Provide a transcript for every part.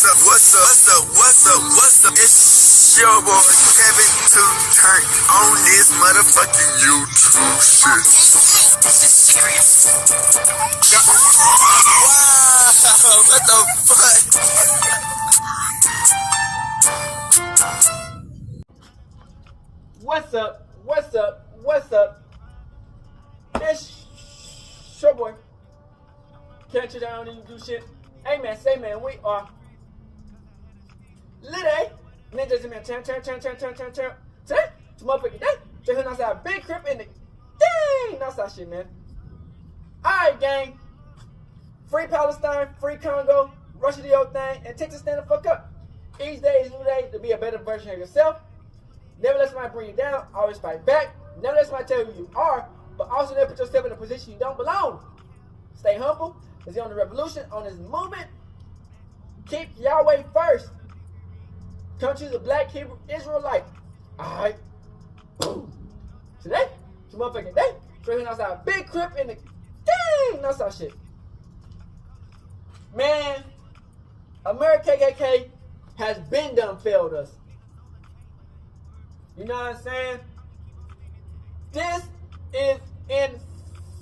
what's up? It's your boy Kevin to turn on this motherfucking YouTube shit. This is serious. Wow, what the fuck? What's up? What's up? What's up? It's your boy. Can't you down and do shit? Hey man, say man, we are lit, eh? Ninjas in man, turn. Today, motherfucking day. Just hitting outside, big crip in the dang, outside shit, man. Alright, gang. Free Palestine, free Congo, Russia the old thing, and Texas stand the fuck up. Each day is a new day to be a better version of yourself. Never let somebody bring you down, always fight back. Never let somebody tell you who you are, but also never put yourself in a position you don't belong. Stay humble, because you're on the revolution, on this movement. Keep Yahweh first. Country's a black Hebrew Israelite. Alright. Today, it's a motherfucking day. Straight outside, big crip in the dang, outside shit. Man, America KKK has been done failed us. You know what I'm saying? This is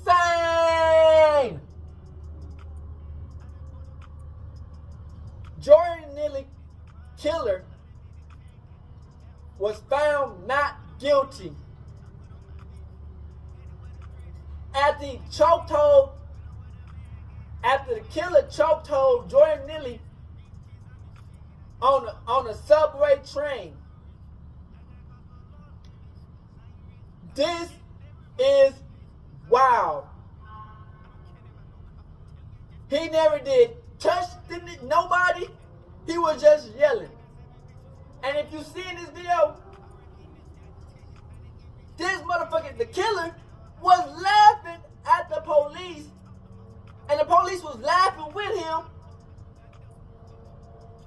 insane. Jordan Neely killer was found not guilty after the killer choked Jordan Neely on a subway train. This is wild. He never did touch nobody. He was just yelling. And if you see in this video, this motherfucker, the killer, was laughing at the police. And the police was laughing with him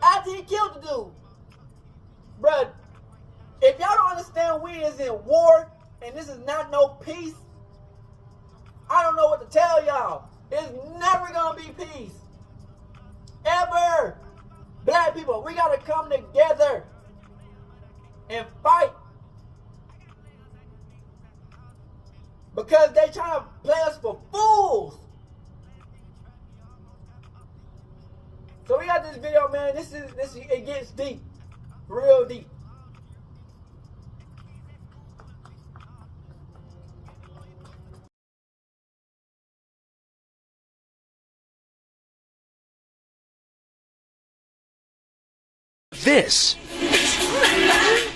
after he killed the dude. Bruh, if y'all don't understand we is in war and this is not no peace, I don't know what to tell y'all. It's never gonna be peace. Ever. Black people, we gotta come together and fight. Because they trying to play us for fools. So we got this video, man. This it gets deep. Real deep. This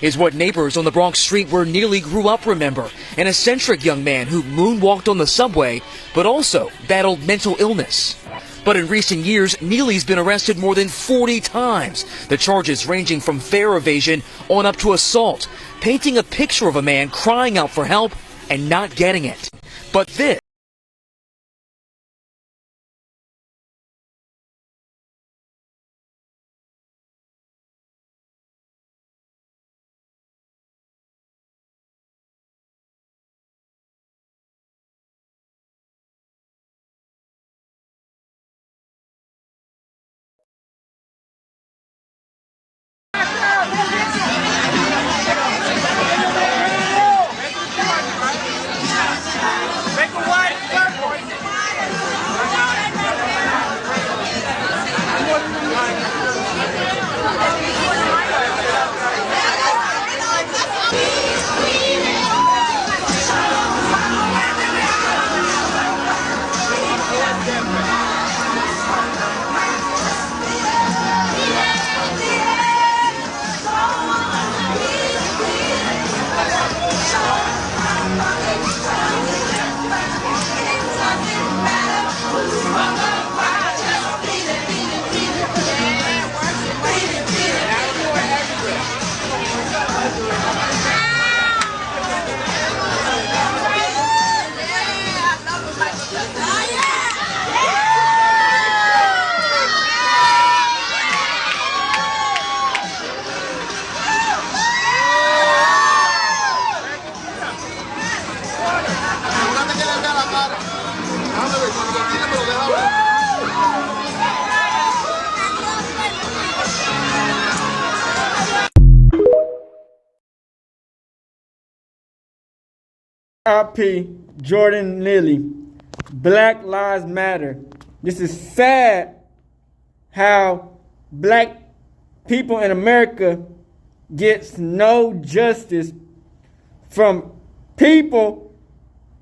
is what neighbors on the Bronx street where Neely grew up remember. An eccentric young man who moonwalked on the subway, but also battled mental illness. But in recent years, Neely's been arrested more than 40 times. The charges ranging from fare evasion on up to assault, painting a picture of a man crying out for help and not getting it. But this R.I.P. Jordan Neely. Black Lives Matter. This is sad how black people in America gets no justice from people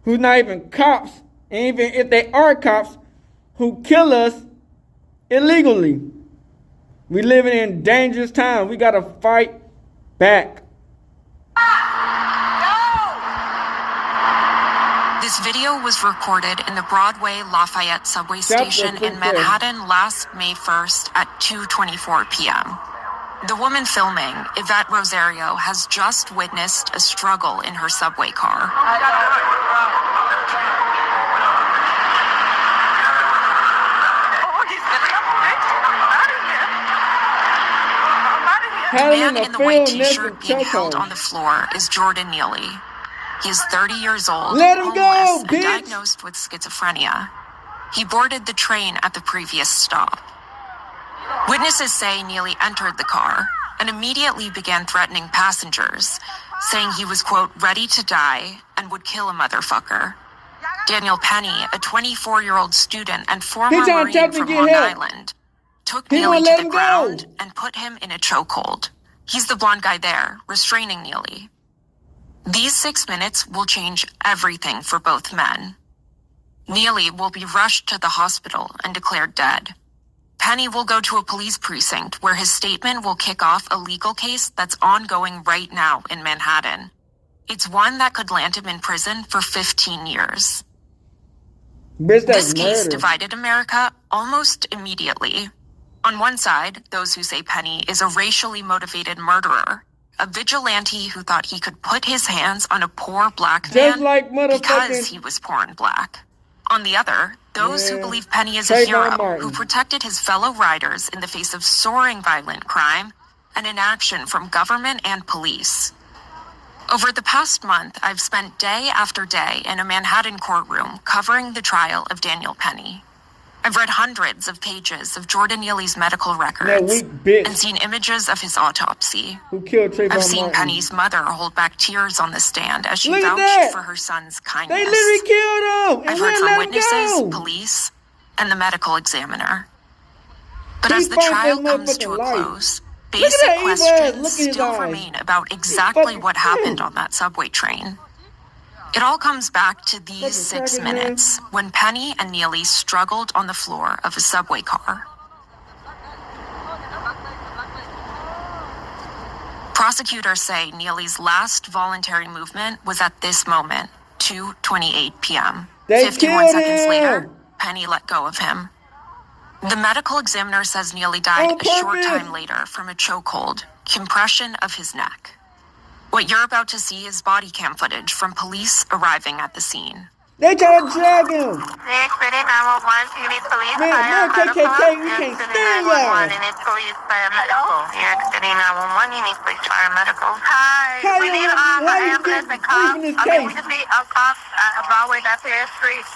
who's not even cops, and even if they are cops, who kill us illegally. We living in dangerous times. We gotta fight back. This video was recorded in the Broadway Lafayette subway station in Manhattan last May 1st at 2:24 p.m. The woman filming, Yvette Rosario, has just witnessed a struggle in her subway car. The man in the white t-shirt being held on the floor is Jordan Neely. He is 30 years old, homeless, and diagnosed with schizophrenia. He boarded the train at the previous stop. Witnesses say Neely entered the car and immediately began threatening passengers, saying he was, quote, ready to die and would kill a motherfucker. Daniel Peeny, a 24-year-old student and former Marine from Long Island, took Neely to the ground and put him in a chokehold. He's the blonde guy there, restraining Neely. These 6 minutes will change everything for both men. Neely will be rushed to the hospital and declared dead. Peeny will go to a police precinct where his statement will kick off a legal case that's ongoing right now in Manhattan. It's one that could land him in prison for 15 years. This case divided America almost immediately. On one side, those who say Peeny is a racially motivated murderer, a vigilante who thought he could put his hands on a poor black man because he was poor and black. On the other, those who believe Peeny is a hero who protected his fellow riders in the face of soaring violent crime and inaction from government and police. Over the past month, I've spent day after day in a Manhattan courtroom covering the trial of Daniel Peeny. I've read hundreds of pages of Jordan Neely's medical records and seen images of his autopsy. I've seen Penny's mother hold back tears on the stand as she vouched for her son's kindness. They literally killed him! I've heard from witnesses, police, and the medical examiner. But as the trial comes to a close, basic questions still remain about exactly what happened on that subway train. It all comes back to these 6 minutes when Peeny and Neely struggled on the floor of a subway car. Prosecutors say Neely's last voluntary movement was at this moment, 2:28 p.m. 51 seconds later, Peeny let go of him. The medical examiner says Neely died a short time later from a chokehold, compression of his neck. What you're about to see is body cam footage from police arriving at the scene. They try to drag him. City 911, you need police, Man, no, KKK, we can't stand y'all. You need police, paramedical. New York City 911, you need police, paramedical. Hi, we need ambulance and cops. We just need a cop Broadway, that's here street.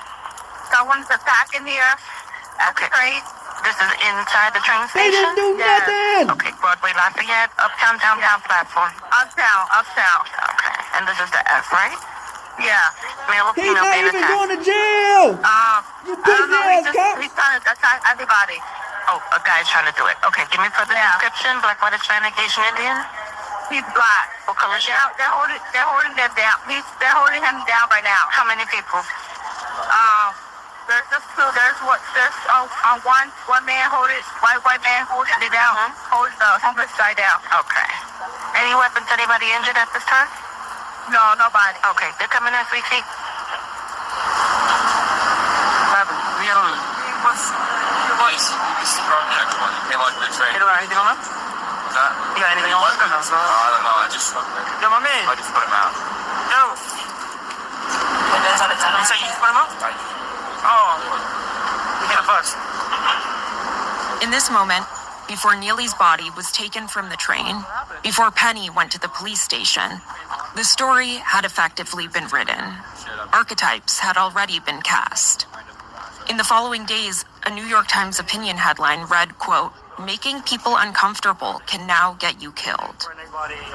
Someone's attacking here at the train. This is inside the train station? They didn't do nothing. Okay, Broadway, Lafayette, uptown, downtown platform. Uptown. Okay, and this is the F, right? Yeah. Male, He's not even going to jail. You pussy ass cop. He's trying to attack everybody. Oh, a guy's trying to do it. Okay, give me further description. Black, white, Hispanic, Asian, Indian? He's black. What color is he? They're holding them down. They're holding him down right now. How many people? There's just two. There's one man holding white man holding it down, holding the homeless guy down. Okay. Any weapons? Anybody injured at this time? No, nobody. Okay, they're coming as we speak. You got anything on them? What's that? You got anything on them? I don't know. I just put him out. No. So you just put him out? In this moment, before Neely's body was taken from the train, before Peeny went to the police station, the story had effectively been written. Archetypes had already been cast. In the following days, a New York Times opinion headline read, quote, "Making people uncomfortable can now get you killed."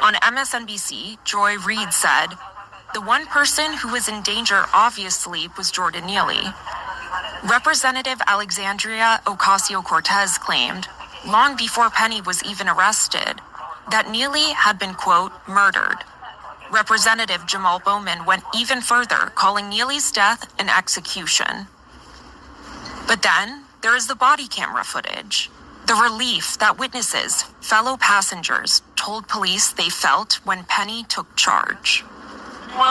On MSNBC, Joy Reid said, The one person who was in danger, obviously, was Jordan Neely. Representative Alexandria Ocasio-Cortez claimed, long before Peeny was even arrested, that Neely had been, quote, murdered. Representative Jamal Bowman went even further, calling Neely's death an execution. But then, there is the body camera footage. The relief that witnesses, fellow passengers, told police they felt when Peeny took charge. You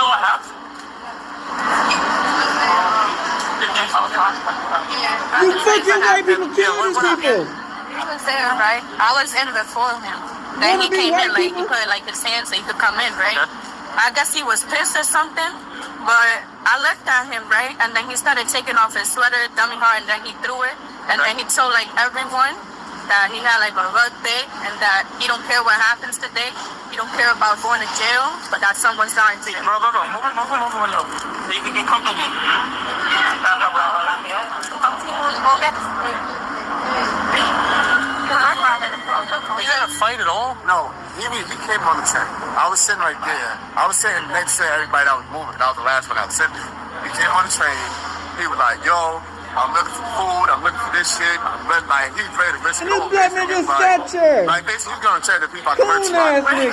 fucking white people killing these people. He was there, right? I was in before him. Then he came in late. He put like his hand so he could come in, right? I guess he was pissed or something, but I looked at him, right? And then he started taking off his sweater, dummy hard, and then he threw it. And then he told like everyone that he had like a birthday and that he don't care what happens today. He don't care about going to jail, but that someone's dying to him. You can come to me. You had a fight at all? No, he came on the train. I was sitting right there. I was sitting next to everybody that was moving. That was the last one I was sitting. He came on the train. He was like, yo, I'm looking for food. I'm looking for this shit. Like, he's ready to risk it all. This black nigga stature. Like, basically, he's going to tell the people I can hurt somebody.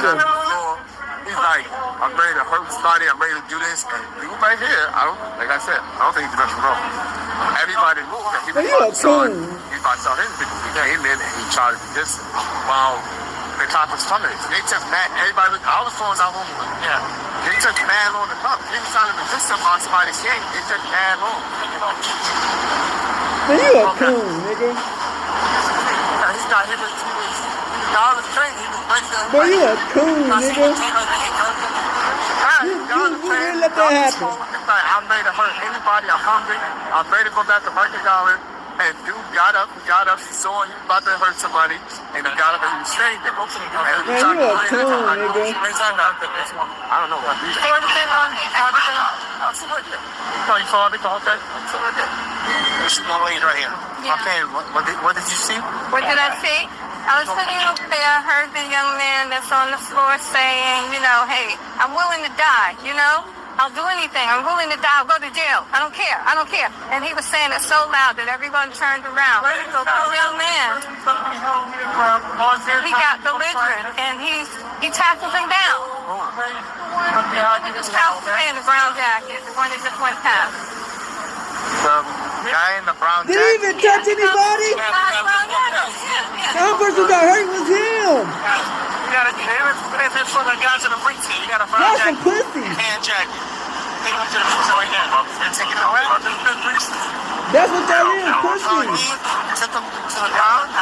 He's like, I'm ready to hurt somebody. I'm ready to do this. And you right here, like I said, I don't think he's nothing wrong. Everybody moved. He saw him. He came in and he charged this while the cop was coming. They took mad. Everybody, I was throwing out home. Yeah. They took mad long to come. He was trying to resist him on somebody's game. They took mad long. Man, you a coon, nigga. He was on the train. He was breaking. Boy, you a coon, nigga. You really let that happen. I'm ready to hurt anybody. I'm hungry. I'm ready to go back to Mercantile. And dude got up, he saw he was about to hurt somebody, and he got up and he was saying that. Man, you a coon, nigga. I don't know what these are. No, you saw everything, okay? This is my lady right here. Yeah. Okay, what did you see? What did I see? I was sitting up there, I heard the young man that's on the floor saying, you know, hey, I'm willing to die, you know? I'll do anything. I'm willing to die. I'll go to jail. I don't care. I don't care. And he was saying it so loud that everyone turned around. So the young man, he got belligerent and he tackled him down. He was in the brown jacket, the one that just went past. The guy in the brown Did he even touch anybody? The only person who got hurt was him. You gotta, it's for the guys in the briefs here. You gotta find That's some pussy. hand jacket. Take him to the briefs right here. And take it away. That's what that is, pussy. He took him to the ground.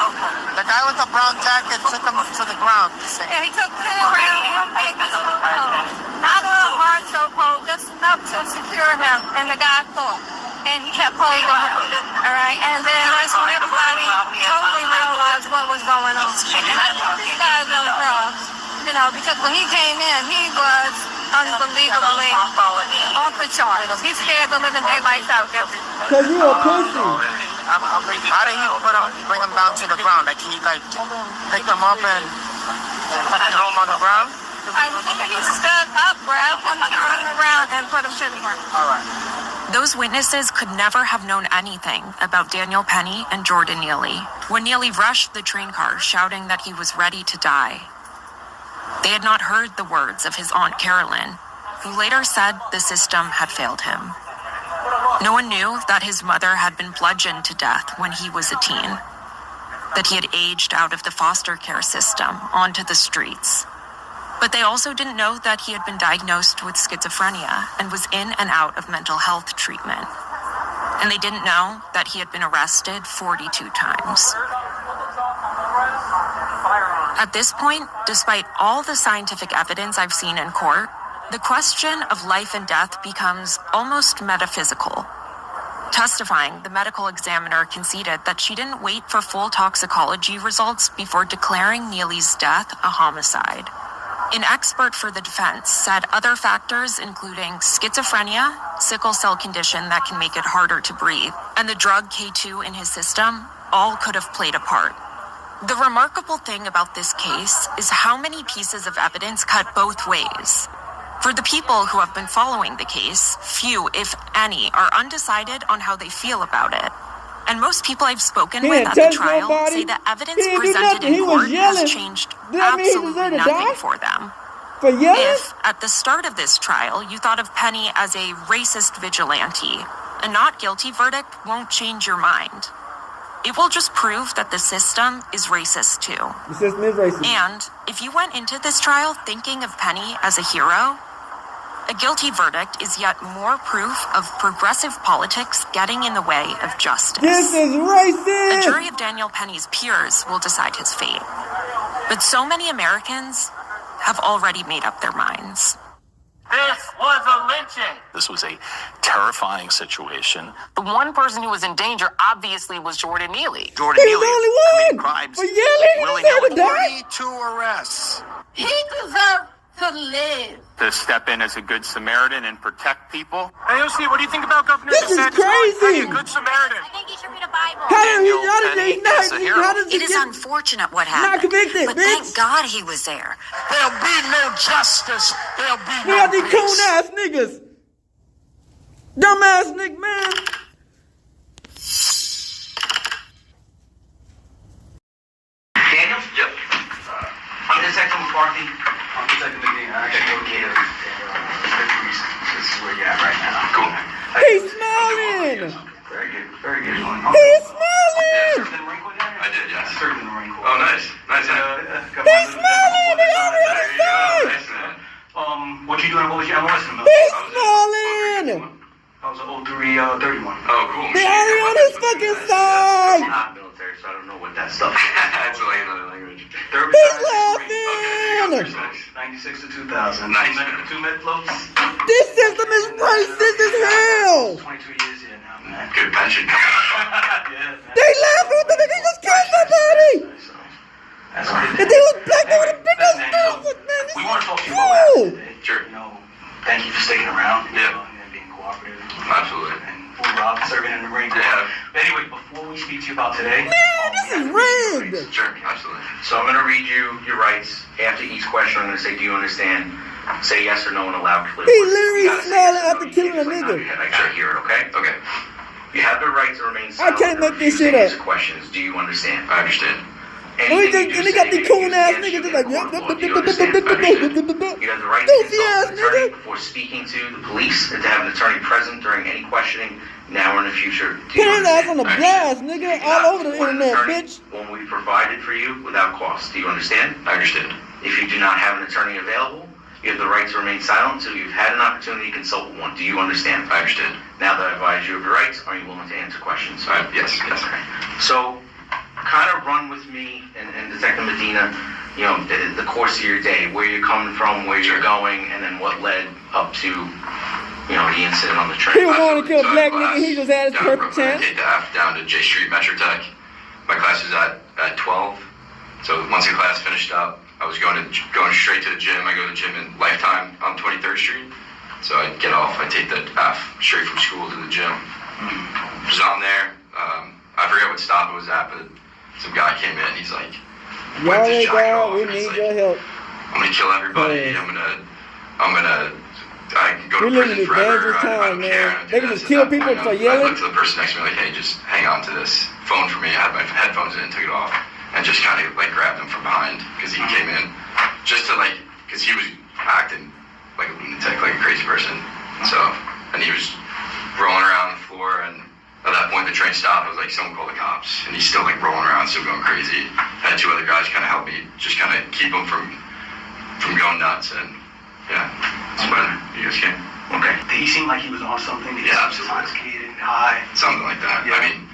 The guy with the brown jacket took him to the ground. Yeah, he took him around. Not a hard chokehold, just enough to secure him. And the guy thought. And he kept holding on. All right. And then that's when everybody totally realized what was going on. And I think you guys on drugs, you know, because when he came in, he was unbelievably off the charts. He's scared the living daylights out there. Because you a pussy. How did he bring him down to the ground? Like, can you, like, pick him up and throw him on the ground? I think he stood up, grabbed him, turned him around, and put him to the ground. All right. Those witnesses could never have known anything about Daniel Peeny and Jordan Neely when Neely rushed the train car shouting that he was ready to die. They had not heard the words of his Aunt Carolyn, who later said the system had failed him. No one knew that his mother had been bludgeoned to death when he was a teen, that he had aged out of the foster care system onto the streets. But they also didn't know that he had been diagnosed with schizophrenia and was in and out of mental health treatment. And they didn't know that he had been arrested 42 times. At this point, despite all the scientific evidence I've seen in court, the question of life and death becomes almost metaphysical. Testifying, the medical examiner conceded that she didn't wait for full toxicology results before declaring Neely's death a homicide. An expert for the defense said other factors, including schizophrenia, sickle cell condition that can make it harder to breathe, and the drug K2 in his system, all could have played a part. The remarkable thing about this case is how many pieces of evidence cut both ways. For the people who have been following the case, few, if any, are undecided on how they feel about it. And most people I've spoken with at the trial say the evidence presented in court has changed absolutely nothing for them. If, at the start of this trial, you thought of Peeny as a racist vigilante, a not guilty verdict won't change your mind. It will just prove that the system is racist too. The system is racist. And if you went into this trial thinking of Peeny as a hero, a guilty verdict is yet more proof of progressive politics getting in the way of justice. This is racist! A jury of Daniel Peny's peers will decide his fate. But so many Americans have already made up their minds. This was a lynching. This was a terrifying situation. The one person who was in danger obviously was Jordan Neely. Jordan He was Neely the only one! committing crimes But yelling, he deserved to die! 42 arrests. He deserved to live. To step in as a good Samaritan and protect people. AOC, what do you think about Governor This is DeSantis? crazy! A good Samaritan. I think he should read a Bible. How does It is unfortunate what happened. Not convicted, but bitch. thank God he was there. There'll be no justice. There'll be We no got these peace. coon-ass niggas. Dumbass nigga, man. Daniel? Yep. I'm Detective McCarthy. I'm Detective Medina. I actually located this is where you're at right now. Cool. He's smiling. Very good. Very good. He's smiling. Served in the Marine Corps down here? I did, yes. Served in the Marine Corps. Oh, nice. Nice. He's smiling. They on the other side. Nice, man. What you doing? What was your MLS in the He's smiling. I was an 0331. Oh, cool. They already on his fucking side. I'm not military, so I don't know what that stuff is. That's like another language. He's laughing. 96 to 2000. Nice. Two med floats. This system is racist as hell. 22 years in now, man. Good pension coming up. Yeah, man. They laughing with the nigga. He just killed somebody. That's what it If is. they was black, they would have been Listen, those man, so man. we want to talk to you about what happened today. Sure. You know, thank you for sticking around. Yeah. And being cooperative. Absolutely. And hoorah for serving in the Marine Corps. Yeah. But anyway, before we speak to you about today, This is rigged. Sure, absolutely. so I'm going to read you your rights. After each question, I'm going to say, do you understand? Say yes or no in a loud, clear He voice. literally You gotta say smiling yes or after no. You killing can't a just nigga. nod your head. I gotta hear it, okay? Okay. You have the right to remain I silent. can't and make this refuse shit to up. answer questions. Do you understand? I understand. Anything you do And they got say these may be coon used ass against niggas you that's like, in court of law. Do you understand? You have the right to Goofy consult ass an attorney nigga. before speaking to the police and to have an attorney present during any questioning now or in the future. Do Put you his ass on the understand? blast, nigga, all over the internet, bitch. One will be provided for you without cost. Do you understand? I understand. If you do not have an attorney available, you have the right to remain silent until you've had an opportunity to consult with one. Do you understand? I understand. Now that I advise you of your rights, are you willing to answer questions? Yes, yes. Okay. So, kind of run with me and Detective Medina, you know, the course of your day, where you're coming from, where you're going, and then what led up to, you know, the incident on the train. He was going to kill a black nigga. He just had his perfect chance. I take the F down to J Street Metro Tech. My class was at 12. So once the class finished up, I was going straight to the gym. I go to the gym in Lifetime on 23rd Street. So I get off, I take the F straight from school to the gym. Was on there. I forget what stop it was at, but some guy came in. He's like, Y'all his ain't jacket God, off, we and he's need like, your help. I'm gonna kill everybody. Yeah. I can go We to living prison in forever. dangerous I time, don't care. man. They can just kill people for I yelling. looked to the person next to me like, hey, just hang on to this phone for me. I had my headphones in, took it off, and just kind of like grabbed him from behind because he came in just to like, because he was acting like a lunatic, like a crazy person. So, and he was rolling around on the floor, and at that point the train stopped. I was like, someone call the cops, and he's still like rolling around, still going crazy. I had two other guys kind of help me, just kind of keep him from going nuts, and yeah, that's when you guys came. Okay. Did he seem like he was on something? Did he Yeah, seem absolutely. intoxicated, high? Something like that. Yeah. I mean,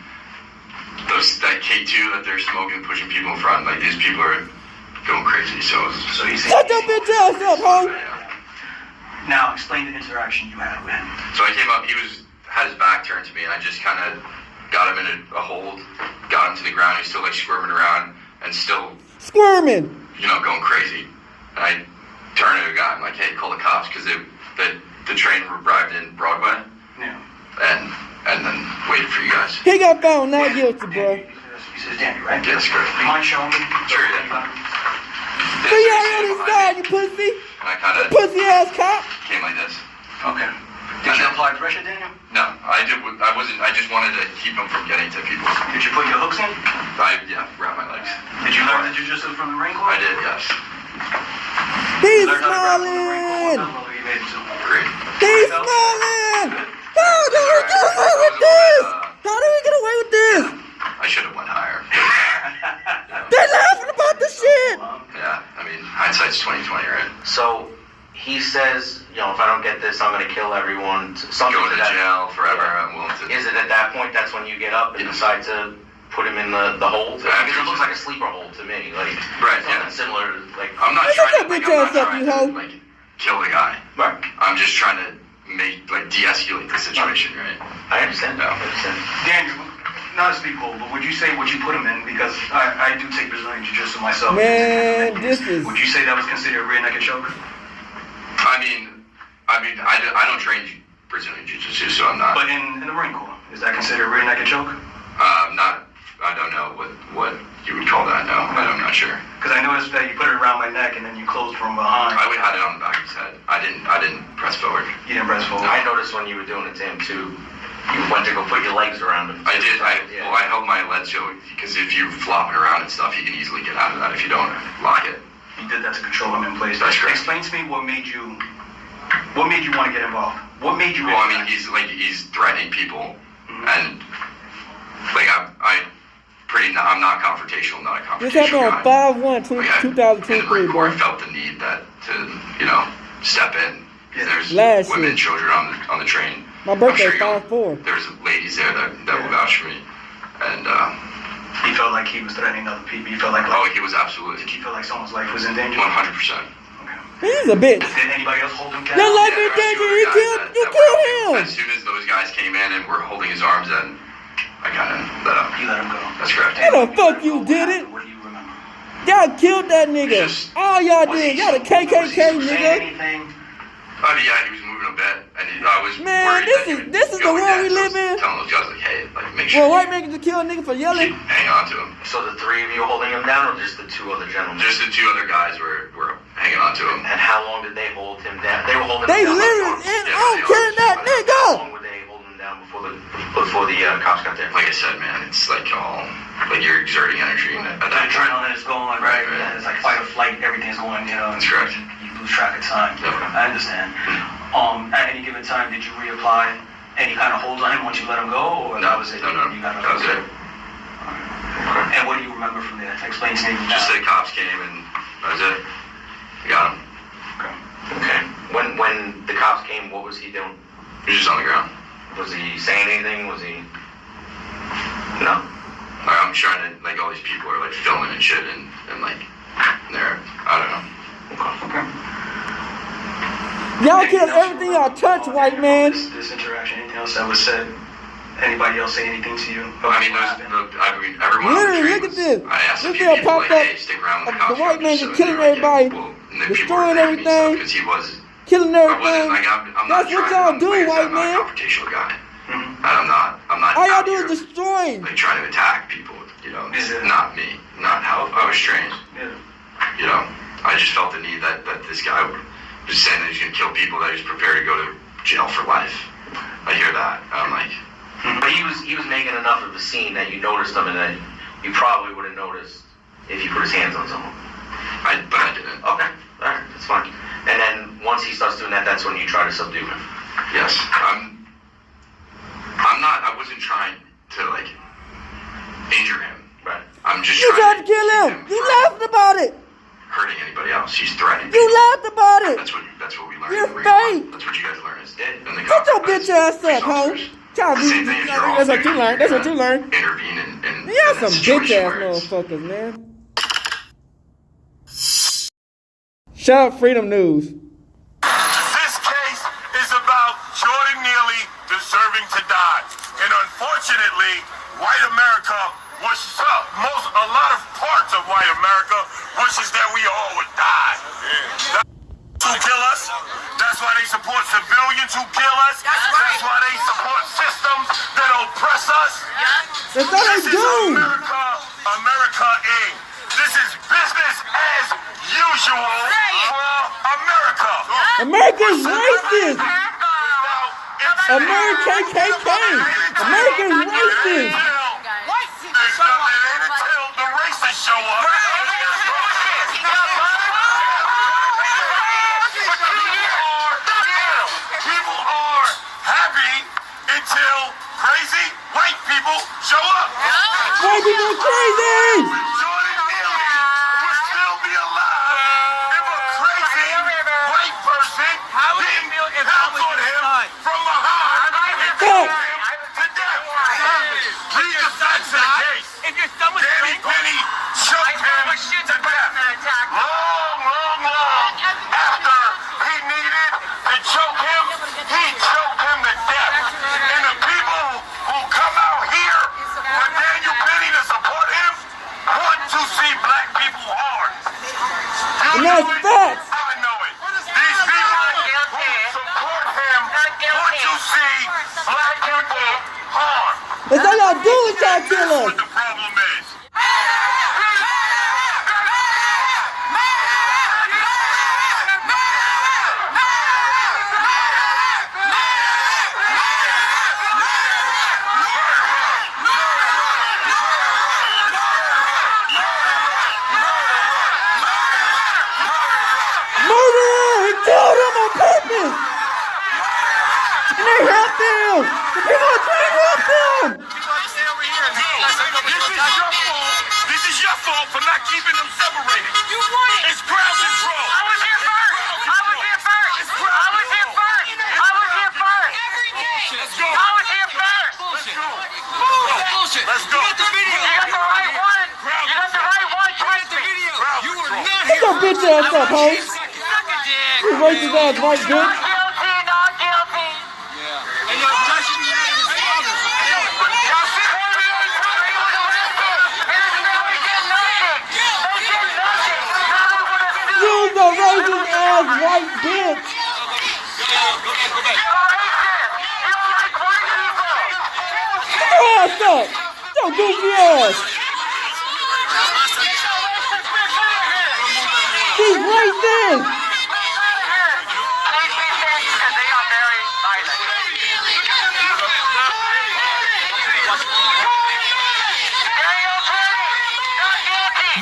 that K2 that they're smoking, pushing people in front, like these people are going crazy. So he seemed. Shut your bitch ass up, ho! Now explain the interaction you had with him. So I came up. He had his back turned to me, and I just kind of got him in a hold, got him to the ground. He's still like squirming around and still Squirming. going crazy. And I turned to the guy. I'm like, hey, call the cops, because the train arrived in Broadway. Yeah. And then waited for you guys. He got found not guilty, bro. He says Danny, right? Yeah, that's correct. Do you mind showing me? Sure, yeah. So you already on his side, you pussy? And I kind of Pussy ass cop. came like this. Okay. Did you apply pressure, Daniel? No, I wasn't. I just wanted to keep them from getting to people. Did you put your hooks in? Yeah, wrap my legs. Did you learn the jiu-jitsu from the Marine Corps? I did, yes. He's smiling. Great. He's smiling. How do we get away with this? How do we get away with this? I should have went higher. They're laughing about the shit. Yeah, I mean, hindsight's 20/20, right? So he says, you know, if I don't get this, I'm gonna kill everyone. Something Go to that. jail forever. I'm willing to. Is it at that point that's when you get up and decide to put him in the hold? Because it looks like a sleeper hold to me. Like Right, something yeah. similar. Like I'm not trying to kill the guy. Right. I'm just trying to de-escalate the situation, right? I understand. No. I understand. Daniel, not a sleep hold, but would you say what you put him in? Because I do take Brazilian Jiu-Jitsu myself. Man, this is... Would you say that was considered a rear naked choke? I don't train Brazilian Jiu-Jitsu, so I'm not. But in the Marine Corps, is that considered a rear naked choke? I don't know what you would call that. No, I'm not sure. Because I noticed that you put it around my neck and then you closed from behind. I would have had it on the back of his head. I didn't press forward. You didn't press forward. I noticed when you were doing it to him too. You went to go put your legs around him. I did. I held my legs so because if you flop it around and stuff, you can easily get out of that if you don't lock it. You did that to control him in place. That's correct. Explain to me what made you want to get involved. What made you? Well, I mean, he's threatening people, and I'm not confrontational, not a confrontational guy. This happened on 5/1/2023, bro. I felt the need to step in. There's Last women year. and children on the train. My birthday, I'm sure 5/4. There's ladies there that will vouch for me, and He felt like he was threatening other people. You felt like he was absolutely. Did you feel like someone's life was in danger? 100%. He's a bitch. Did anybody else hold him down? Your life in danger. You killed him. As soon as those guys came in and were holding his arms, then I kind of let him. You let him go. That's correct. How the fuck you did it? What do you remember? Y'all killed that nigga. All y'all did. Y'all the KKK, nigga. Anything? Yeah, he was moving a bit, and I was Man, worried this is the world we live in. Telling those guys hey, make sure. Well, white man can just kill a nigga for yelling. Hang on to him. So the three of you were holding him down, or just the two other gentlemen? Just the two other guys were hanging on to him. And how long did they hold him down? They were holding They him down. literally killing that nigga. How long were they holding him down before the cops got there? Like I said, man, it's like you're exerting energy. And The adrenaline is going, right? Yeah, it's like fight or flight. Everything's going, That's correct. You lose track of time. Yep. I understand. At any given time, did you reapply any kind of hold on him once you let him go, or No, that was it? no, You got that was it. And what do you remember from there? Explain to me. Just the cops came and that was it. We got him. Okay. When the cops came, what was he doing? He was just on the ground. Was he saying anything? Was he? No. I'm trying to all these people are filming and shit and they're I don't know. Okay. Y'all killed everything y'all touch, white man. This interaction, anything else that was said? Anybody else say anything to you? Everyone. Literally, look at this. I asked This a few video people, popped up. hey, stick around with the The cops. white man So just killing they're everybody, and then destroying people were threatening me and everything. stuff 'cause he was. Killing everything. I'm not That's what trying- y'all do, like I said, white I'm not a man. confrontational guy. I'm not. All y'all out do here, is destroy. trying to attack people. It's not me. Not how I was trained. I just felt the need that this guy was saying that he's gonna kill people, that he's prepared to go to jail for life. I hear that. I'm like. But he was making enough of a scene that you noticed him, and that you probably would have noticed if he put his hands on someone. But I didn't. Okay, all right, that's fine. And then once he starts doing that, that's when you try to subdue him. Yes, I wasn't trying to injure him. Right. I'm just. You tried to kill him. You laughed about it. Hurting anybody else. He's threatening. You laughed about it. That's what we learned. You're in the Marine Corps. fake. That's what you guys learn. Shut your bitch ass up, ho. That's what you learned. That's what you learned. Intervene in Y'all some bitch situation ass where it's- motherfuckers, man. Shout out Freedom News. This case is about Jordan Neely deserving to die. And unfortunately, white America a lot of parts of white America wishes that we all would die. Who kill us? That's why they support civilians who kill us. That's why they support systems that oppress us. That's all they This is do. America Inc. This is business as usual for America. America's racist. American KKK. America's racist. The racists show up. People are happy until crazy white people show up. White people are crazy. Jordan Neely would still be alive if a crazy white person didn't pounce on him from behind and choke him to death. Read the facts of the case. Danny Peeny choked him to death. Long after he needed to choke him, he choked him to death. And the people who come out here for Daniel Peeny to support him want to see black people hard. And that's facts. I know it. These people who support him want to see black people hard. That's all y'all do is y'all kill us. What the problem is. Murder! He killed him on purpose! And they helped him! The people are trying to help him! This is your fault for not keeping them separated. You won it. It's crowd control. I was here first. I was here first. I was here first. I was here first. Every day. Let's go. I was here first. Let's go. Bullshit. Let's go. You got the video. You got the right one. You got the right one. Trust me. You were not Get your bitch ass up, ho! You racist ass white bitch! Not guilty. Not guilty. And you're touching me out of his father. Y'all see what we did? And now we get nothing. They get nothing. Now they want to sue. You's a racist ass white bitch! Get your ass up! Your goofy ass! She's racist!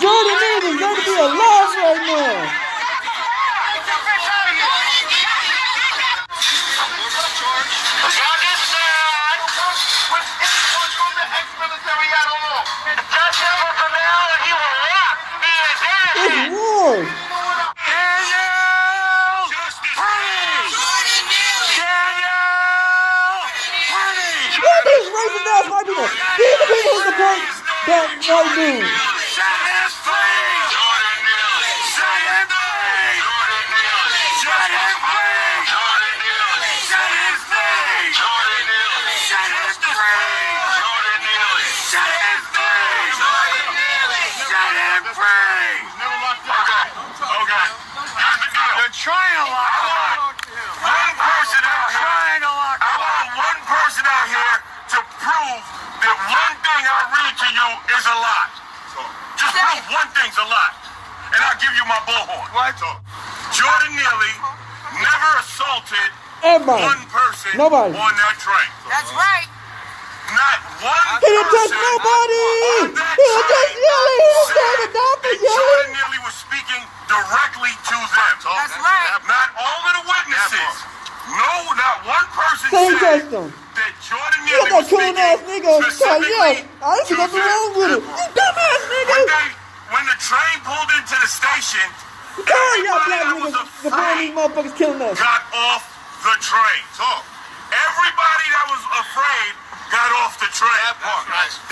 Jordan Neely deserves to be alive right now! It's war! Who are these racist ass white people? These are the people who support that white dude. Trying to lock him up. One person out here. Trying to lock him up. I want one person out here to prove that one thing I read to you is a lie. Just prove one thing's a lie. And I'll give you my bullhorn. What? Jordan Neely never assaulted one person on that train. That's right. Not one He didn't touch nobody! He didn't touch Neely! He was trying to dump it, Jordan Neely was speaking directly to them. That's right. Not all of the witnesses. No, not one person Same said custom. that Jordan You Neely got that was coon ass speaking nigga trying to specifically yell. I don't see nothing wrong with it. You dumbass nigga! When the train pulled into the station, You tired y'all black niggas supporting these motherfuckers killing us. got off the train. Everybody that was afraid got off the train.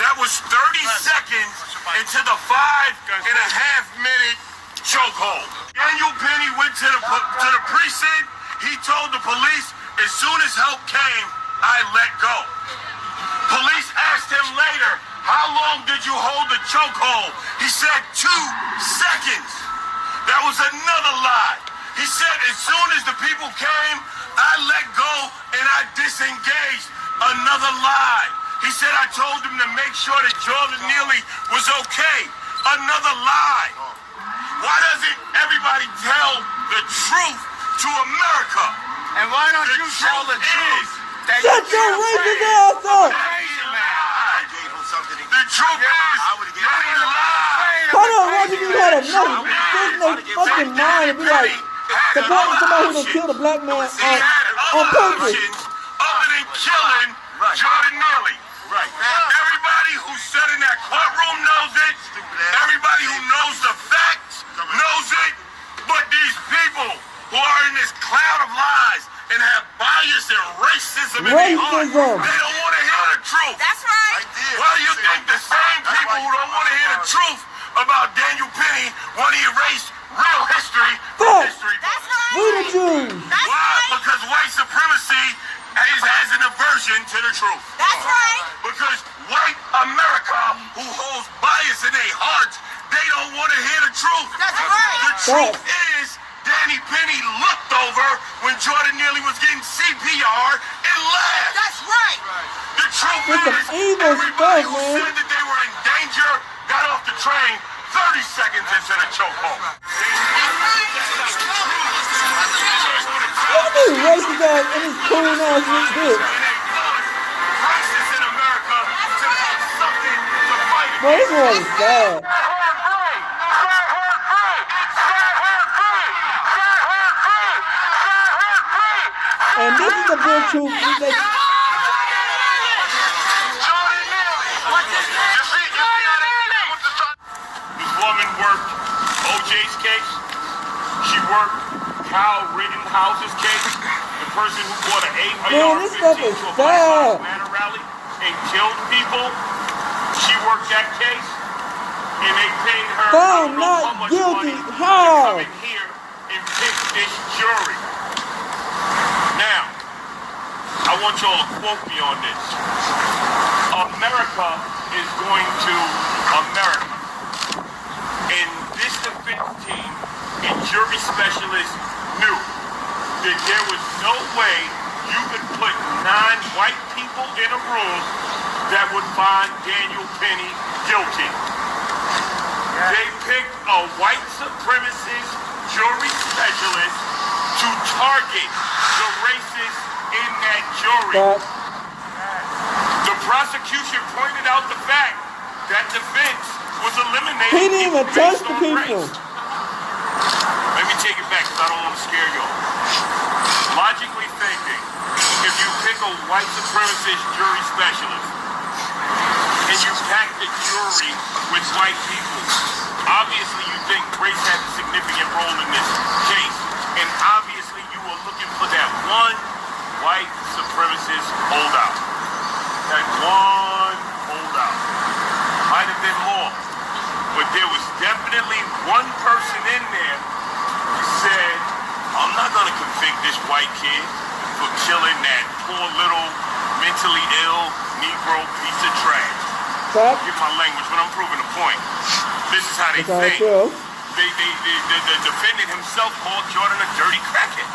That was 30 seconds into the 5.5-minute chokehold. Daniel Peeny went to the precinct. He told the police, as soon as help came, I let go. Police asked him later, how long did you hold the chokehold? He said 2 seconds. That was another lie. He said as soon as the people came, I let go and I disengaged. Another lie. He said I told him to make sure that Jordan Neely was okay. Another lie. Why doesn't everybody tell the truth to America. And why don't you tell the truth? Shut your racist ass up! The truth is, Hold on, Roger, you had enough. This in their fucking mind and be like, supporting somebody who done killed a black man on purpose. Other than killing Jordan Neely. Right. Everybody who sat in that courtroom knows it. Everybody who knows the facts knows it. But these people who are in this cloud of lies and have bias and racism in their heart, they don't want to hear the truth. That's right. Why do you think the same people who don't want to hear the truth about Daniel Peeny want to erase real history from history books? That's right. We the Jews. Why? Because white supremacy has an aversion to the truth. That's right. Because white America, who holds bias in their hearts, they don't want to hear the truth. That's right. The truth is, Danny Peeny looked over when Jordan Neely was getting CPR and laughed. That's right. The truth It's some is, evil everybody stuff, who man. said that they were in danger got off the train 30 seconds into the chokehold. Look at this racist ass and this cool ass bitch. Racists in America to have something to fight against. Boy, this one is sad. And this is the real truth. This woman worked OJ's case. She worked Kyle Rittenhouse's case. The person who bought an Man, this stuff is AR-15 to a Black sad. Lives Matter rally and killed people. She worked that case, and they paid her Found I don't know not how much guilty. money How? to come in here and pick this jury. Now, I want y'all to quote me on this. America is going to America. And this defense team and jury specialists knew that there was no way you could put 9 white people in a room that would find Daniel Peeny guilty. They picked a white supremacist jury specialist to target the racists in that jury. The prosecution pointed out the fact that defense was eliminated. He didn't even touch based the on people. race. Let me take it back because I don't want to scare y'all. Logically thinking, if you pick a white supremacist jury specialist and you pack the jury with white people, obviously you think race has a significant role in this case. And obviously you were looking for that one white supremacist holdout. That one holdout. Might have been more. But there was definitely one person in there who said, I'm not going to convict this white kid for killing that poor little mentally ill Negro piece of trash. Forgive my language, but I'm proving a point. This is how they think. The defendant himself called Jordan a dirty crackhead.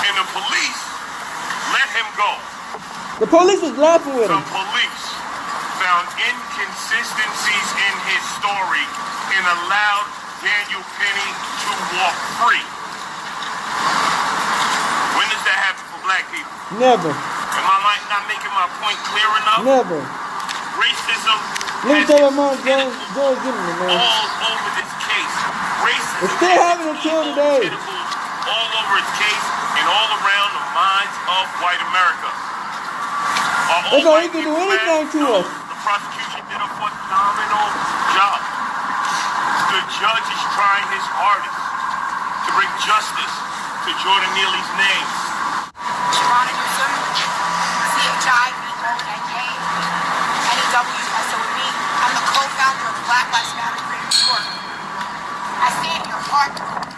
And the police let him go. The police was laughing with him. The police found inconsistencies in his story and allowed Daniel Peeny to walk free. When does that happen for black people? Never. Am I not making my point clear enough? Never. Racism Let me tell you about George Zimmerman, man. all over this case. Racism It's still happening until today. All over its case and all around the minds of white America. They don't even do anything to us. The prosecution did a phenomenal job. The judge is trying his hardest to bring justice to Jordan Neely's name. I'm the co-founder of Black Lives Matter in New York. I stand here heartbroken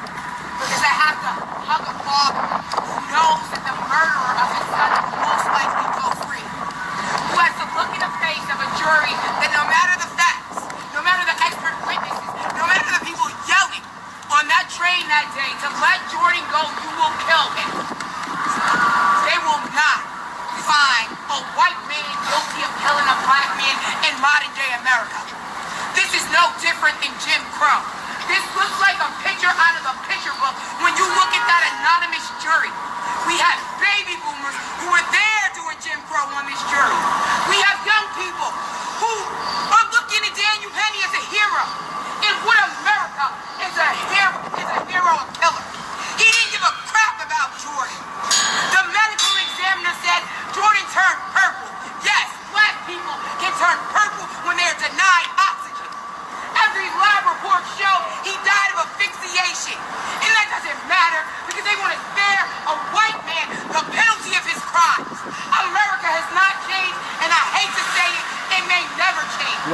because I have to hug a father who knows that the murderer of his son will most likely go free. Who has to look in the face of a jury that no matter the facts, no matter the expert witnesses, no matter the people yelling on that train that day to let Jordan go, you will kill him. They will not find a white man guilty of killing a black man in modern day America. This is no different than Jim Crow. This looks like a picture out of a picture book when you look at that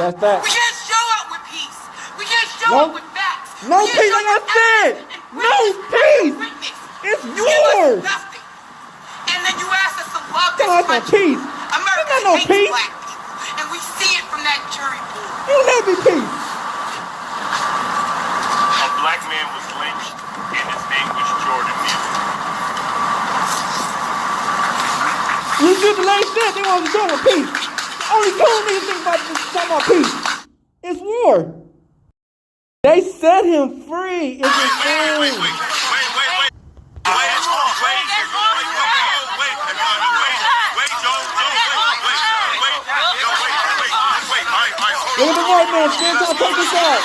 That's that. We can't show up with peace. We can't show up with facts. No peace, like I said. No peace. It's war. And then you ask us to love this country. Peace. America no hates peace. black people, and we see it from that jury pool. You never be peace. A black man was lynched, and his name was Jordan Neely. You should have laid that. They want to do with peace. Only cool niggas think about this talking about peace. It's war. They set him free. It's a thing. Look at the white man, stand trying to take this out.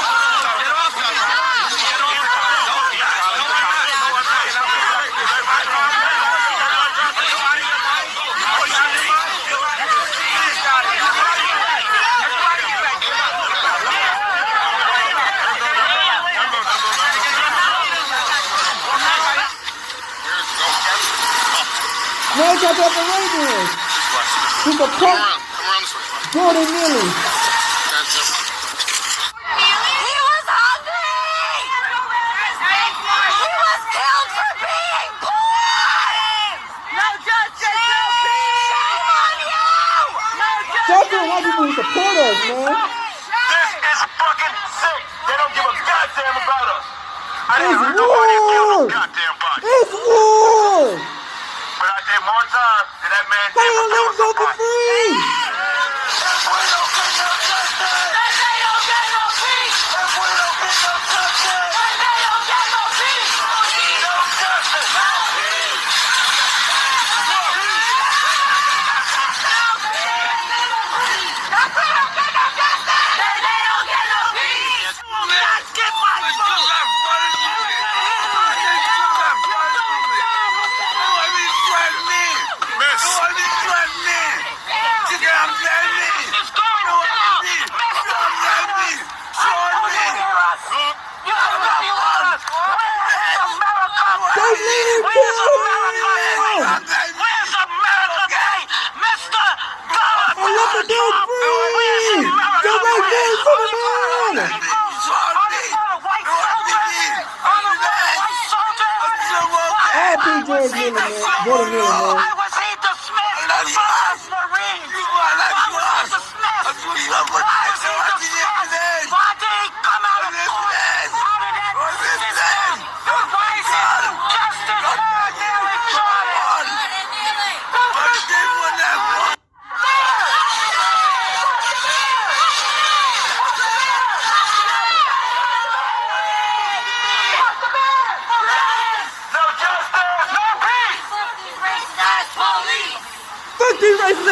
Now he got that the right there. He's a punk. Jordan Neely. White people who support us, man. This is fucking sick. They don't give a goddamn about us. I didn't It's hurt nobody and kill no war. goddamn body. It's war. But I did more time than that man They did don't let him go for free.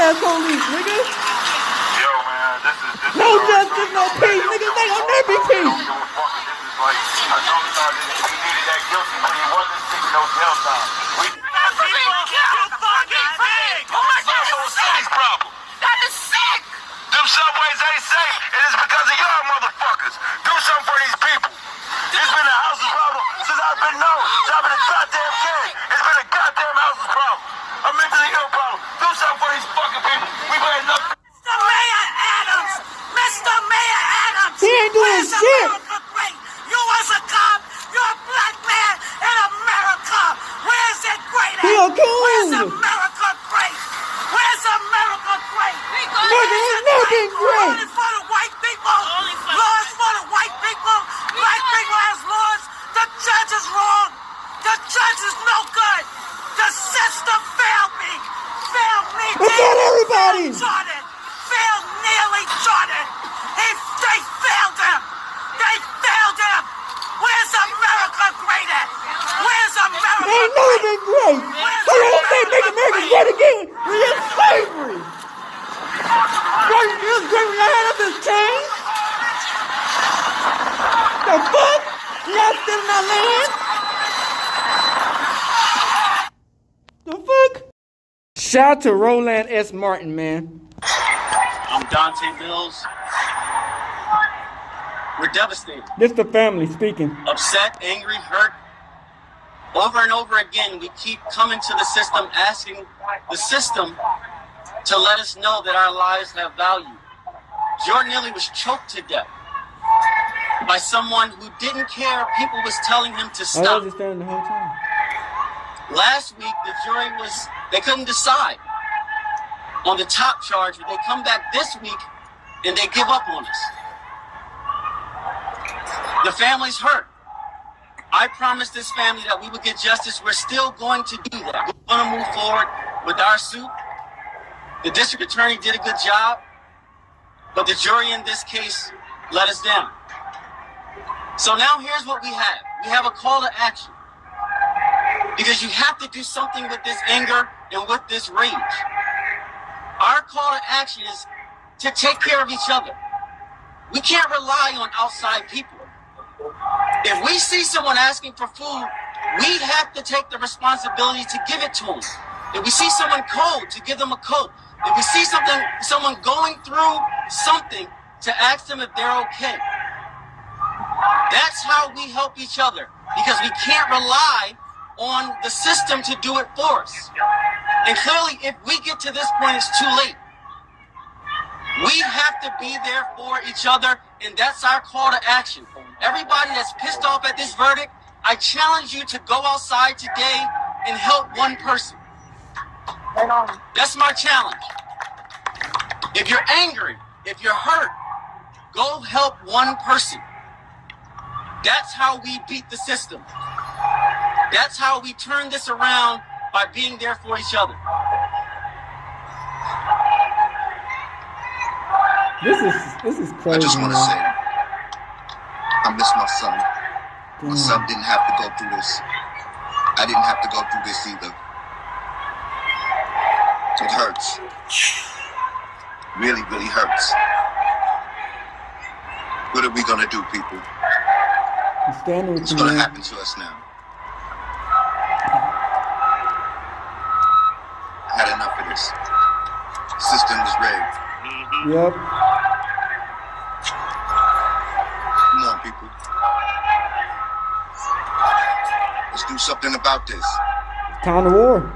Police, nigga. Yo, man, this is no justice, no peace, nigga. They gon' never be peace. I told y'all that he needed that guilty, but he wasn't seeking no jail time. That is sick. Them subways ain't safe, and it's because of y'all motherfuckers. Do something for these people. It's been a house's problem since I've been known. Since I've been a goddamn kid. It's been a goddamn house's problem. A mentally ill problem. Do something for these fucking people. We've had enough. Mr. Mayor Adams! Mr. Mayor Adams! He ain't doing shit! You was a cop! You're a black man in America! Where's it great at? He a coon! Where's America great? Where's America great? Nigga, it's nothing great! Laws for the white people! Laws for the white people! Black people has laws! The judge is wrong! The judge is no good! The system failed me! Failed me! It failed everybody! Jordan! Failed Neely Jordan! They failed him! They failed him! Where's America great at? Where's America They ain't never been great! So you don't say make America great again when you're in slavery! It was great when y'all had up this chain! The fuck? Y'all still in our land? The fuck? Shout out to Roland S. Martin, man. I'm Dante Mills. We're devastated. This the family speaking. Upset, angry, hurt. Over and over again, we keep coming to the system, asking the system to let us know that our lives have value. Jordan Neely was choked to death by someone who didn't care. People was telling him to stop. I understand the whole time. Last week, the jury they couldn't decide on the top charge, but they come back this week and they give up on us. The family's hurt. I promised this family that we would get justice. We're still going to do that. We're going to move forward with our suit. The district attorney did a good job, but the jury in this case let us down. So now here's what we have. We have a call to action. Because you have to do something with this anger and with this rage. Our call to action is to take care of each other. We can't rely on outside people. If we see someone asking for food, we have to take the responsibility to give it to them. If we see someone cold, to give them a coat. If we see someone going through something, to ask them if they're okay. That's how we help each other, because we can't rely on the system to do it for us. And clearly, if we get to this point, it's too late. We have to be there for each other, and that's our call to action. Everybody that's pissed off at this verdict, I challenge you to go outside today and help one person. That's my challenge. If you're angry, if you're hurt, go help one person. That's how we beat the system. That's how we turn this around, by being there for each other. This is crazy. I just want to say, I miss my son. My son didn't have to go through this. I didn't have to go through this either. It hurts. Really, really hurts. What are we going to do, people? What's going to happen to us now? I had enough of this. The system was rigged. Yep. Come on, people. Let's do something about this. Time to war.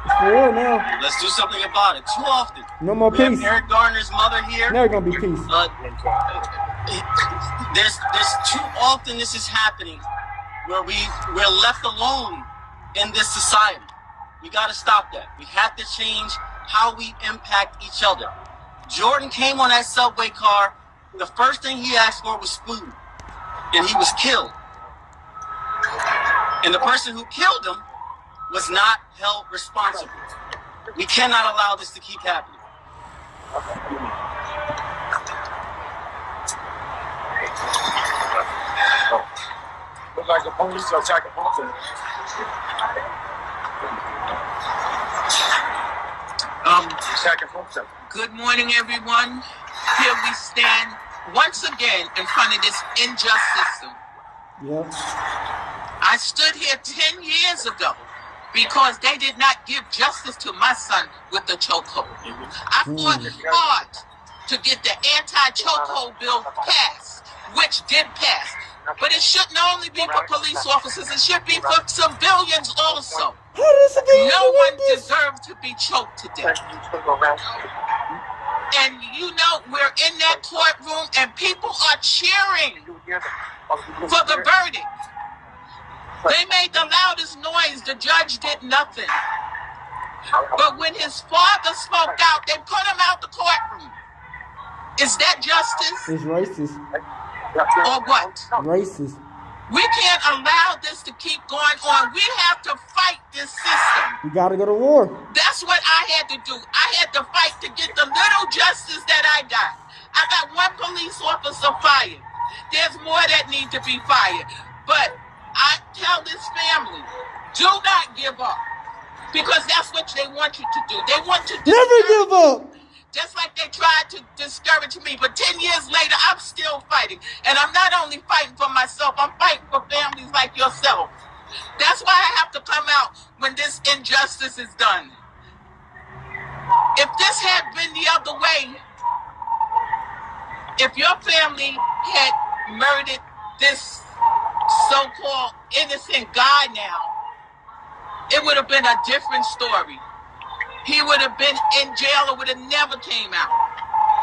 It's for war now. Let's do something about it. Too often. No more we peace. Have Eric Garner's mother here. Never gonna be peace. There's too often this is happening, where we're left alone in this society. We got to stop that. We have to change how we impact each other. Jordan came on that subway car. The first thing he asked for was food, and he was killed. And the person who killed him was not held responsible. We cannot allow this to keep happening. Look like the police are attacking Bolton. Good morning, everyone. Here we stand once again in front of this unjust system. Yep. I stood here 10 years ago because they did not give justice to my son with the chokehold. I fought hard to get the anti-chokehold bill passed, which did pass. But it shouldn't only be for police officers, it should be for civilians also. No one deserves to be choked to death. And you know, we're in that courtroom and people are cheering for the verdict. They made the loudest noise, the judge did nothing. But when his father spoke out, they put him out the courtroom. Is that justice? It's racist. Or what? Racist. We can't allow this to keep going on. We have to fight this system. We gotta go to war. That's what I had to do. I had to fight to get the little justice that I got. I got one police officer fired. There's more that need to be fired. But I tell this family, do not give up. Because that's what they want you to do. They want to never give up. Just like they tried to discourage me. But 10 years later, I'm still fighting. And I'm not only fighting for myself, I'm fighting for families like yourself. That's why I have to come out when this injustice is done. If this had been the other way, if your family had murdered this so-called innocent guy now, it would have been a different story. He would have been in jail or would have never came out.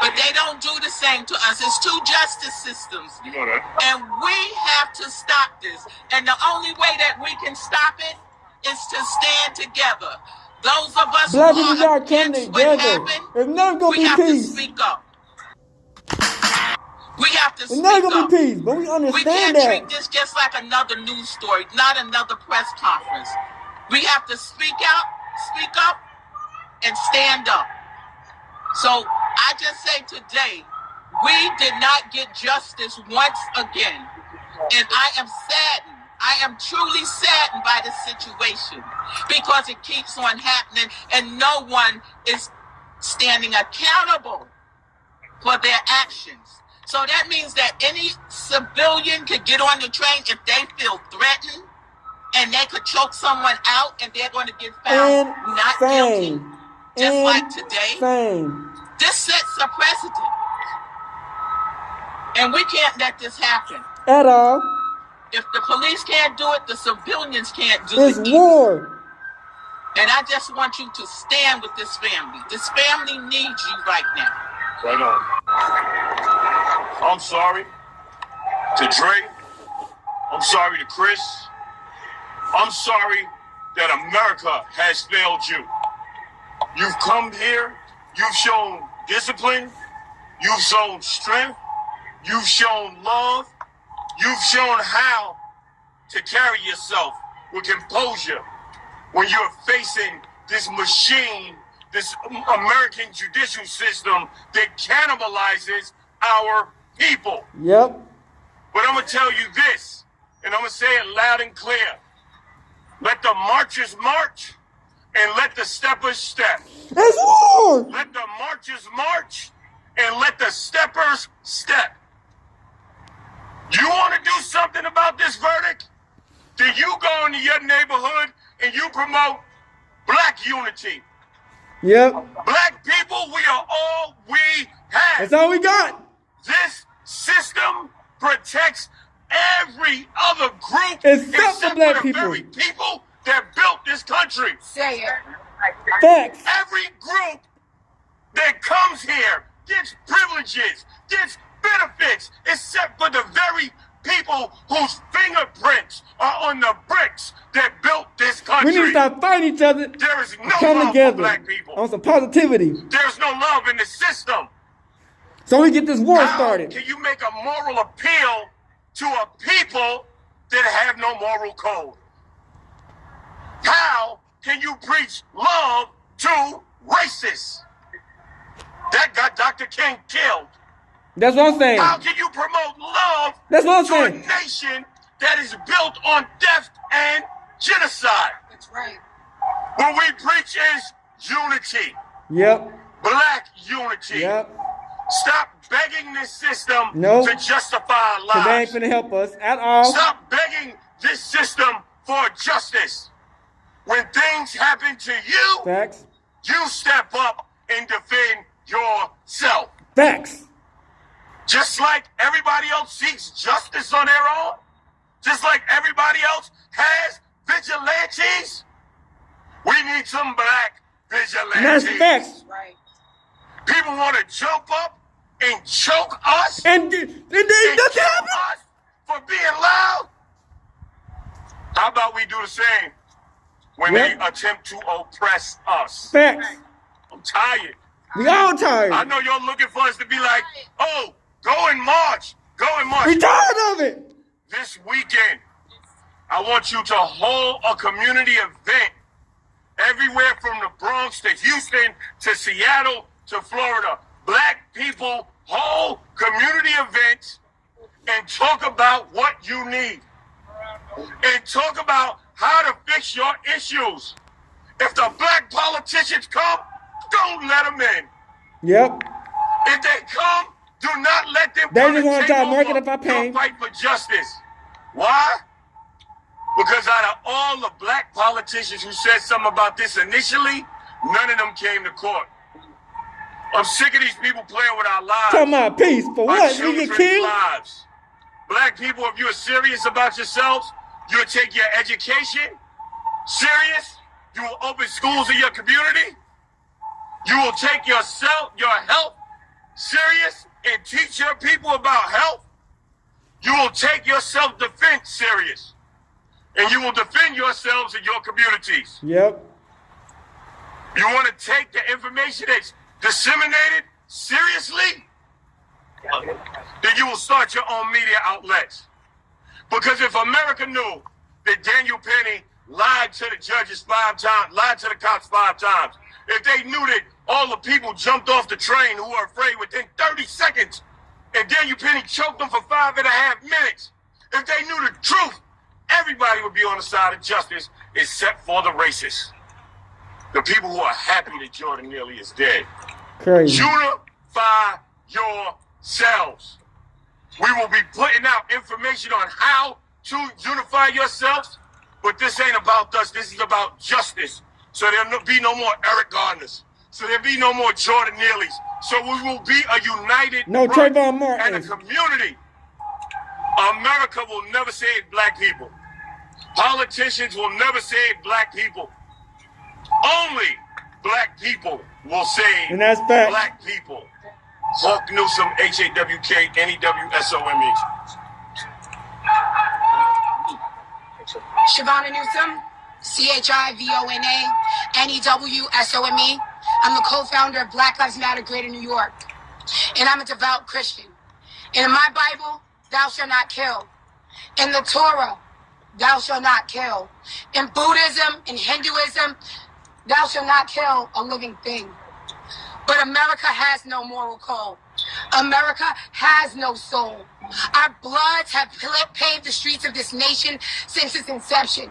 but they don't do the same to us. It's two justice systems. You know that. And we have to stop this. And the only way that we can stop it is to stand together. Those of us who are against what happened, we have to speak up. We have to speak up. It's not gonna be peace, but we understand that. We can't treat this just like another news story, not another press conference. We have to speak up, and stand up. So I just say today, we did not get justice once again. And I am saddened. I am truly saddened by the situation because it keeps on happening and no one is standing accountable for their actions. So that means that any civilian could get on the train if they feel threatened and they could choke someone out and they're going to get found not guilty. Just like today. This sets a precedent. And we can't let this happen. At all. If the police can't do it, the civilians can't do it. It's war. And I just want you to stand with this family. This family needs you right now. Right on. I'm sorry to Dre. I'm sorry to Chris. I'm sorry that America has failed you. You've come here. You've shown discipline. You've shown strength. You've shown love. You've shown how to carry yourself with composure when you're facing this machine, this American judicial system that cannibalizes our people. Yep. But I'm going to tell you this, and I'm going to say it loud and clear. Let the marchers march, and let the steppers step. It's war! Let the marchers march, and let the steppers step. You want to do something about this verdict? Then you go into your neighborhood and you promote black unity. Yep. Black people, we are all we have. That's all we got. This system protects every other group except the black for the very people that built this country. Say it. Facts. Every group that comes here gets privileges, gets benefits, except for the very people whose fingerprints are on the bricks that built this country. We need to stop fighting each other. There is no come love together for black people. On some positivity. There's no love in the system. So we get this war How started. can you make a moral appeal to a people that have no moral code? How can you preach love to racists? That got Dr. King killed. That's what I'm saying. How can you promote love That's what I'm to saying. a nation that is built on death and genocide? That's right. What we preach is unity. Yep. Black unity. Yep. Stop begging this system Nope. to justify lies. Cause they ain't finna help us at all. Stop begging this system for justice. When things happen to you, Facts. you step up and defend yourself. Facts. Just like everybody else seeks justice on their own, just like everybody else has vigilantes, we need some black vigilantes. That's facts. Right. People want to jump up and choke us and kill us for being loud. How about we do the same when they attempt to oppress us? Facts. I'm tired. We all tired. I know you're looking for us to be like, oh, go and march. Go and march. We tired of it. This weekend, I want you to hold a community event everywhere from the Bronx to Houston to Seattle to Florida. Black people hold community events and talk about what you need. And talk about how to fix your issues. If the black politicians come, don't let them in. Yep. If they come, do not let them They come just want to take try to market over up our your pain. fight for justice. Why? Because out of all the black politicians who said something about this initially, none of them came to court. I'm sick of these people playing with our lives. Talking about peace for Our what? We children's get killed? lives. Black people, if you're serious about yourselves, you'll take your education serious. You will open schools in your community. You will take yourself, your health serious and teach your people about health, you will take your self-defense serious. And you will defend yourselves and your communities. Yep. You want to take the information that's disseminated seriously? Then you will start your own media outlets. Because if America knew that Daniel Peeny lied to the judges 5 times, lied to the cops 5 times, if they knew that all the people jumped off the train who were afraid within 30 seconds, and Daniel Peeny choked them for 5.5 minutes, if they knew the truth, everybody would be on the side of justice except for the racists. The people who are happy that Jordan Neely is dead. Crazy. Unify yourselves. We will be putting out information on how to unify yourselves, but this ain't about us. This is about justice. So there'll be no more Eric Gardners. So there'll be no more Jordan Neelys. So we will be a united front and a community. America will never save black people. Politicians will never save black people. Only black people will save black people. Hawk Newsom, HAWK-NEWSOME. Shavonna Newsom, CHIVONA-NEWSOME. I'm the co-founder of Black Lives Matter Greater New York. And I'm a devout Christian. And in my Bible, thou shalt not kill. In the Torah, thou shalt not kill. In Buddhism, in Hinduism, thou shalt not kill a living thing. But America has no moral code. America has no soul. Our bloods have paved the streets of this nation since its inception.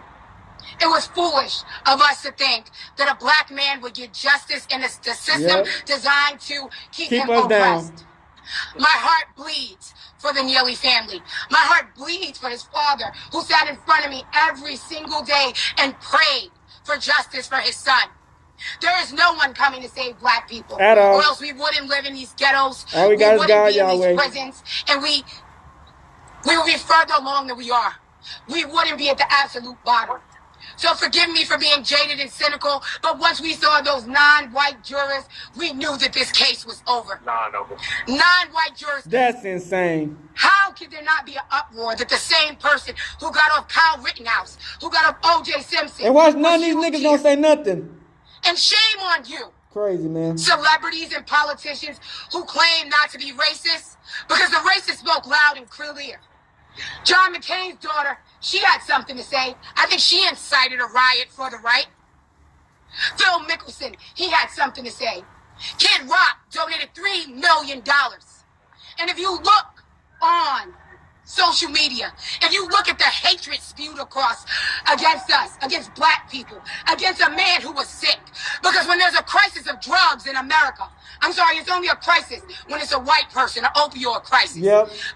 It was foolish of us to think that a black man would get justice in the system designed to keep him oppressed. Down. My heart bleeds for the Neely family. My heart bleeds for his father, who sat in front of me every single day and prayed for justice for his son. There is no one coming to save black people, at all, or else we wouldn't live in these ghettos. All we got is God, be in these prisons, and we would be further along than we are. We wouldn't be at the absolute bottom. So forgive me for being jaded and cynical, but once we saw those non-white jurors, we knew that this case was over. Non-white jurors. That's insane. How could there not be an uproar that the same person who got off Kyle Rittenhouse, who got off O.J. Simpson, and watch none of these niggas don't say nothing. And shame on you. Crazy, man. Celebrities and politicians who claim not to be racist, because the racists spoke loud and clear. John McCain's daughter, she had something to say. I think she incited a riot for the right. Phil Mickelson, he had something to say. Kid Rock donated $3 million. And if you look on social media, if you look at the hatred spewed across against us, against black people, against a man who was sick, because when there's a crisis of drugs in America, I'm sorry, it's only a crisis when it's a white person, an opioid crisis.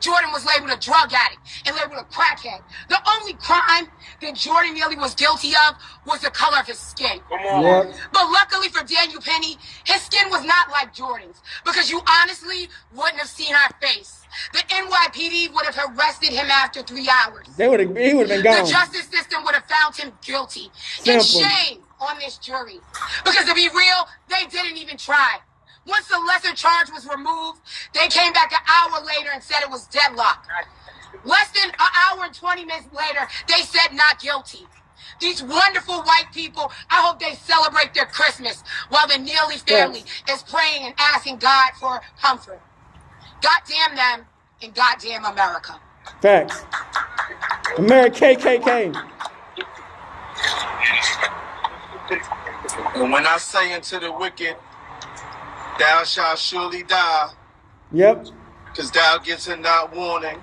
Jordan was labeled a drug addict and labeled a crackhead. The only crime that Jordan Neely was guilty of was the color of his skin. But luckily for Daniel Peeny, his skin was not like Jordan's, because you honestly wouldn't have seen our face. The NYPD would have arrested him after 3 hours. He would have been gone. The justice system would have found him guilty. Simple. And shame on this jury. Because to be real, they didn't even try. Once the lesser charge was removed, they came back an hour later and said it was deadlock. Less than an hour and 20 minutes later, they said not guilty. These wonderful white people, I hope they celebrate their Christmas while the Neely family is praying and asking God for comfort. God damn them and goddamn America. Facts. America KKK. And when I say unto the wicked, thou shalt surely die. Because thou givest not warning,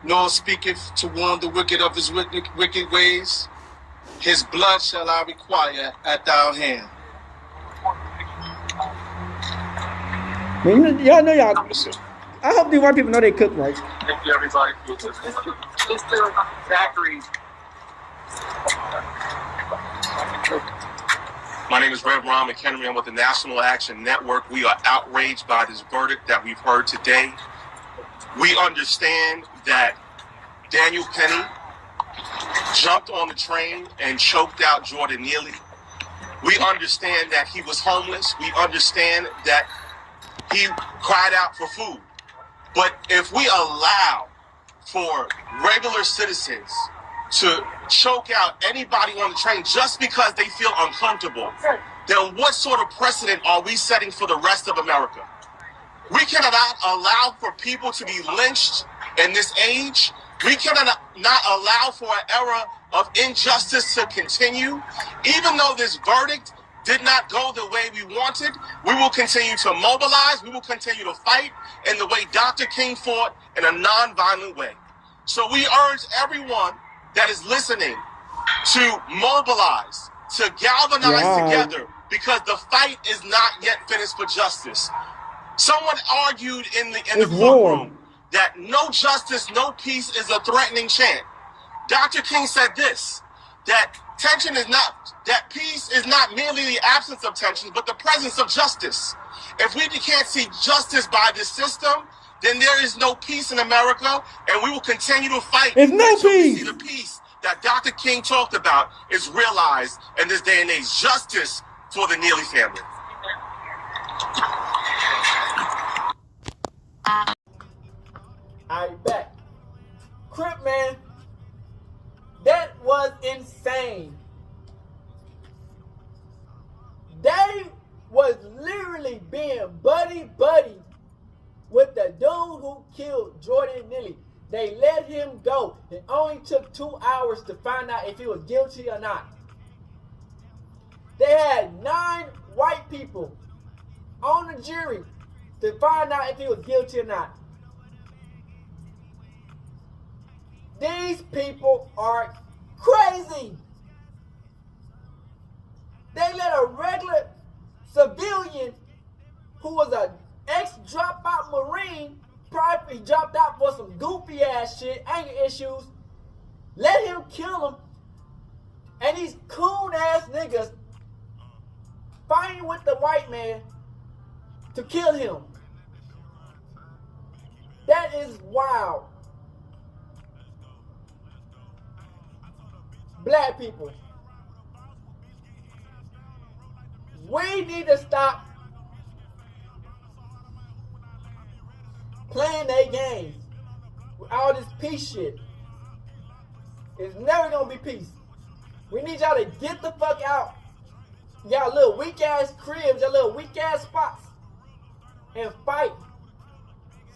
nor speaketh to warn the wicked of his wicked ways. His blood shall I require at thy hand. Y'all know y'all. I hope these white people know they cook right. Thank you, everybody. Zachary. My name is Rev Ron McHenry. I'm with the National Action Network. We are outraged by this verdict that we've heard today. We understand that Daniel Peeny jumped on the train and choked out Jordan Neely. We understand that he was homeless. We understand that he cried out for food. But if we allow for regular citizens to choke out anybody on the train just because they feel uncomfortable, then what sort of precedent are we setting for the rest of America? We cannot allow for people to be lynched in this age. We cannot not allow for an era of injustice to continue. Even though this verdict did not go the way we wanted, we will continue to mobilize. We will continue to fight in the way Dr. King fought, in a nonviolent way. So we urge everyone that is listening to mobilize, to galvanize together, because the fight is not yet finished for justice. Someone argued in the courtroom that no justice, no peace is a threatening chant. Dr. King said this, that tension is not, that peace is not merely the absence of tension, but the presence of justice. If we can't see justice by this system, then there is no peace in America, and we will continue to fight until we see the peace that Dr. King talked about is realized in this day and age. Justice for the Neely family. I bet. Crip, man, that was insane. They was literally being buddy-buddy with the dude who killed Jordan Neely. They let him go. It only took 2 hours to find out if he was guilty or not. They had 9 white people on the jury to find out if he was guilty or not. These people are crazy. They let a regular civilian who was an ex-dropout Marine, probably dropped out for some goofy ass shit, anger issues, let him kill him, and these coon ass niggas fighting with the white man to kill him. That is wild. Black people, we need to stop playing their games with all this peace shit. It's never gonna be peace. We need y'all to get the fuck out y'all little weak ass cribs, y'all little weak ass spots, and fight.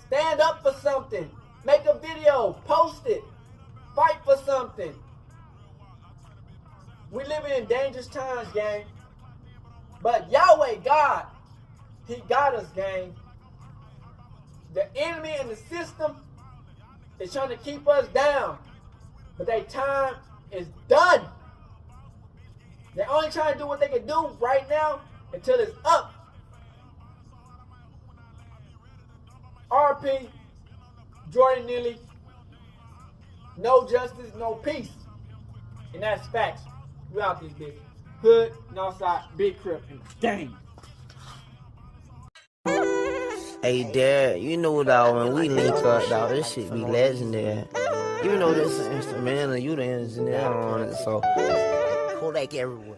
Stand up for something. Make a video, post it. Fight for something. We living in dangerous times, gang. But Yahweh, God, He got us, gang. The enemy and the system is trying to keep us down. But their time is done. They're only trying to do what they can do right now until it's up. RP, Jordan Neely, no justice, no peace. And that's facts. We out this bitch. Hood, Northside, Big Crip, and gang. Hey, Dad, you know, dog, when we link up, dog, this shit be legendary. You know this instrumental, you the engineer on it, so Kodak everywhere.